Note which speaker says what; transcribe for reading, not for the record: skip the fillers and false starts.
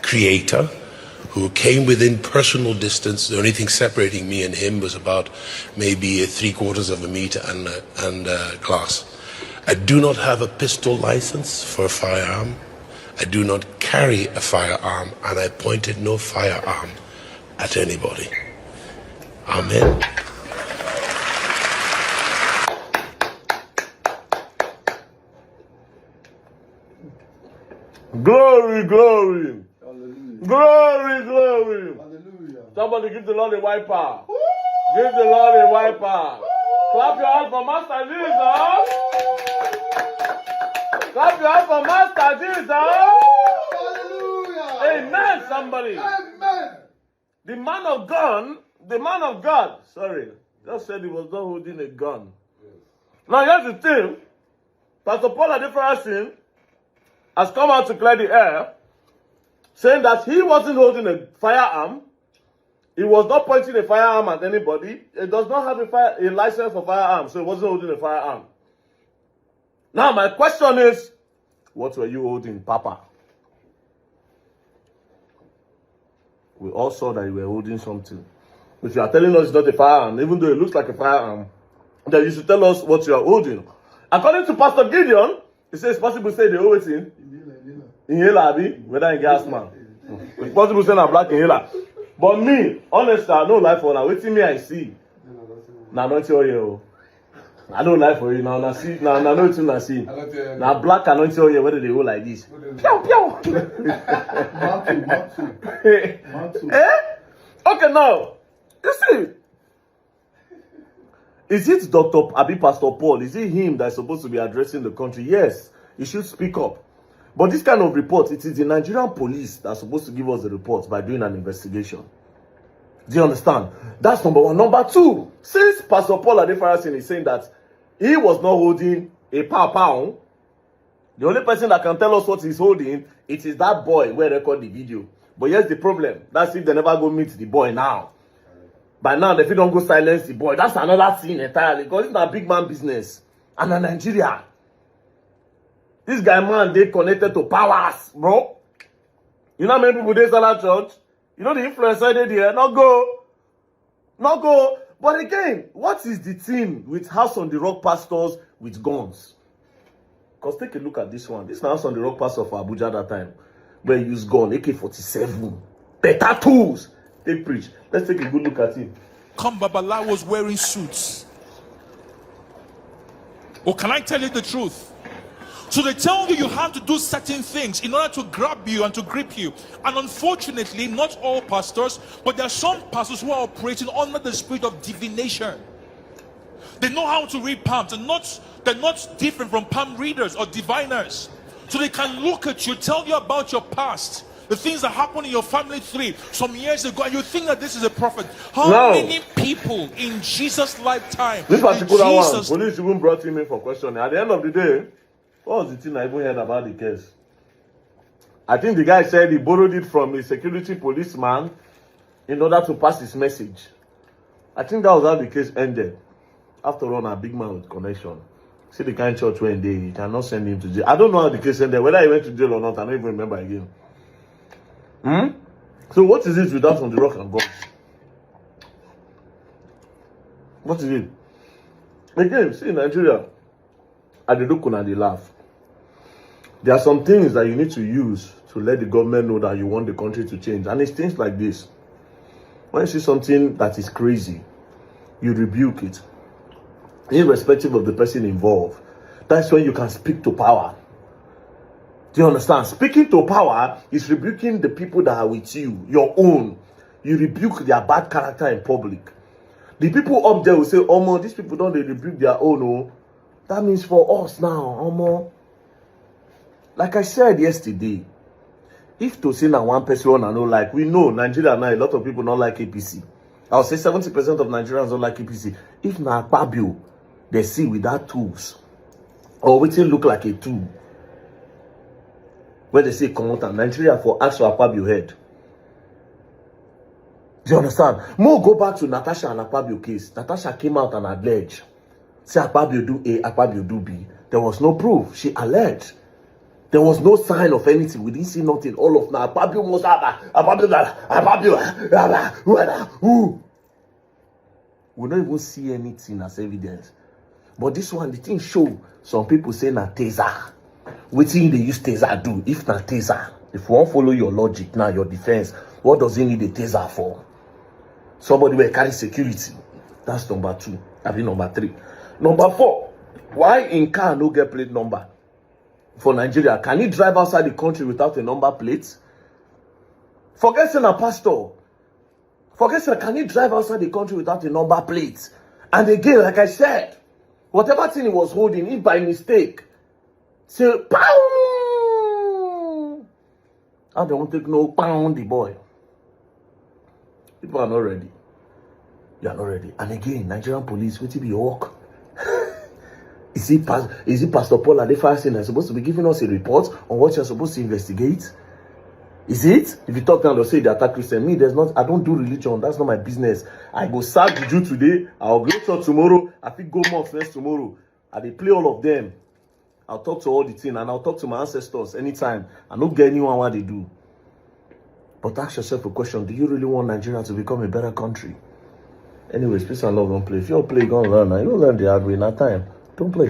Speaker 1: creator who came within personal distance. The only thing separating me and him was about maybe 3/4 of a meter and glass. I do not have a pistol license for a firearm. I do not carry a firearm, and I pointed no firearm at anybody. Amen.
Speaker 2: Glory, glory. Hallelujah. Glory, glory.
Speaker 3: Hallelujah.
Speaker 2: Somebody give the Lord a wiper. Give the Lord a wiper. Clap your hands for Master Jesus. Clap your hands for Master Jesus.
Speaker 3: Hallelujah.
Speaker 2: Amen, somebody.
Speaker 3: Amen.
Speaker 2: The man of God, sorry, just said he was not holding a gun. Yes. Now here's the thing. Pastor Paul Adefarasin has come out to clear the air, saying that he wasn't holding a firearm. He was not pointing a firearm at anybody. He does not have a license for firearm, so he wasn't holding a firearm. Now my question is, what were you holding, Papa? We all saw that you were holding something. If you are telling us it's not a firearm, even though it looks like a firearm, then you should tell us what you are holding. According to Pastor Gideon, he says it's possible to say they hold it in inhaler, whether in gas man. It's possible to say a black inhaler. But me, honestly, I don't lie for now. Waiting me, I see. Now, not tell you. I don't lie for you now. Now, see, now, no too, now, see. Now, black, I don't tell you whether they hold like this. Pew, pew. Eh? Okay, now, you see, is it Dr. Abi Pastor Paul? Is it him that's supposed to be addressing the country? Yes, he should speak up. But this kind of report, it is the Nigerian police that's supposed to give us the report by doing an investigation. Do you understand? That's number one. Number two, since Pastor Paul Adefarasin is saying that he was not holding a pound, the only person that can tell us what he's holding, it is that boy who record the video. But here's the problem. That's if they never go meet the boy now. By now, if you don't go silence the boy, that's another thing entirely. Because it's not a big man business. And in Nigeria, this guy, man, they connected to powers, bro. You know how many people they sell at church? You know the influencer they there? Not go. Not go. But again, what is the thing with House on the Rock pastors with guns? Because take a look at this one. This is House on the Rock pastor for Abuja that time. Where he used gun, AK-47. Better tools. They preach. Let's take a good look at him.
Speaker 4: Come, Babala was wearing suits. Or can I tell you the truth? So they tell you have to do certain things in order to grab you and to grip you. And unfortunately, not all pastors, but there are some pastors who are operating under the spirit of divination. They know how to read palms. They're not different from palm readers or diviners. So they can look at you, tell you about your past, the things that happened in your family tree some years ago, and you think that this is a prophet. How many people in Jesus' lifetime?
Speaker 2: This particular one, police even brought him in for questioning. At the end of the day, what was the thing I even heard about the case? I think the guy said he borrowed it from a security policeman in order to pass his message. I think that was how the case ended. After all, a big man with connection. See the kind of church when they cannot send him to jail. I don't know how the case ended. Whether he went to jail or not, I don't even remember again. So what is it with that on the rock and God? What is it? Again, see in Nigeria, at the look and they laugh. There are some things that you need to use to let the government know that you want the country to change. And it's things like this. When you see something that is crazy, you rebuke it. Irrespective of the person involved. That's when you can speak to power. Do you understand? Speaking to power is rebuking the people that are with you, your own. You rebuke their bad character in public. The people up there will say, oh, man, these people don't they rebuke their own. Oh. That means for us now, oh, man. Like I said yesterday, if to say now one person I know, like we know Nigeria now, a lot of people don't like APC. I'll say 70% of Nigerians don't like APC. If now Akpabio, they see without tools, or waiting look like a tool, where they say come out and Nigeria for ask for Akpabio head. Do you understand? More go back to Natasha and Akpabio case. Natasha came out and alleged. Say Akpabio do A, Akpabio do B. There was no proof. She alleged. There was no sign of anything. We didn't see nothing. All of now, we don't even see anything as evidence. But this one, the thing show some people say na taser. Wetin they use taser do? If na taser, if you want follow your logic now, your defense, what does he need a taser for? Somebody will carry security. That's number 2. I mean number 3. Number 4. Why in car no get plate number? For Nigeria, can he drive outside the country without a number plate? Forget saying a pastor. Forget saying, can he drive outside the country without a number plate? And again, like I said, whatever thing he was holding, if by mistake, say, pound! I don't take no pound the boy. People are not ready. You are not ready. And again, Nigerian police, what be your work? Is it Pastor Paul Adefarasin that's supposed to be giving us a report on what you're supposed to investigate? Is it? If you talk now, they'll say they attack Christian. Me, I don't do religion. That's not my business. I go serve the Jew today. I'll go church tomorrow. I think go mosque next tomorrow. I dey play all of them. I'll talk to all the thing and I'll talk to my ancestors anytime. I don't get anyone what they do. But ask yourself a question. Do you really want Nigeria to become a better country? Anyways, peace and love, don't play. If you don't play, go and learn. You don't learn the hard way, not time. Don't play.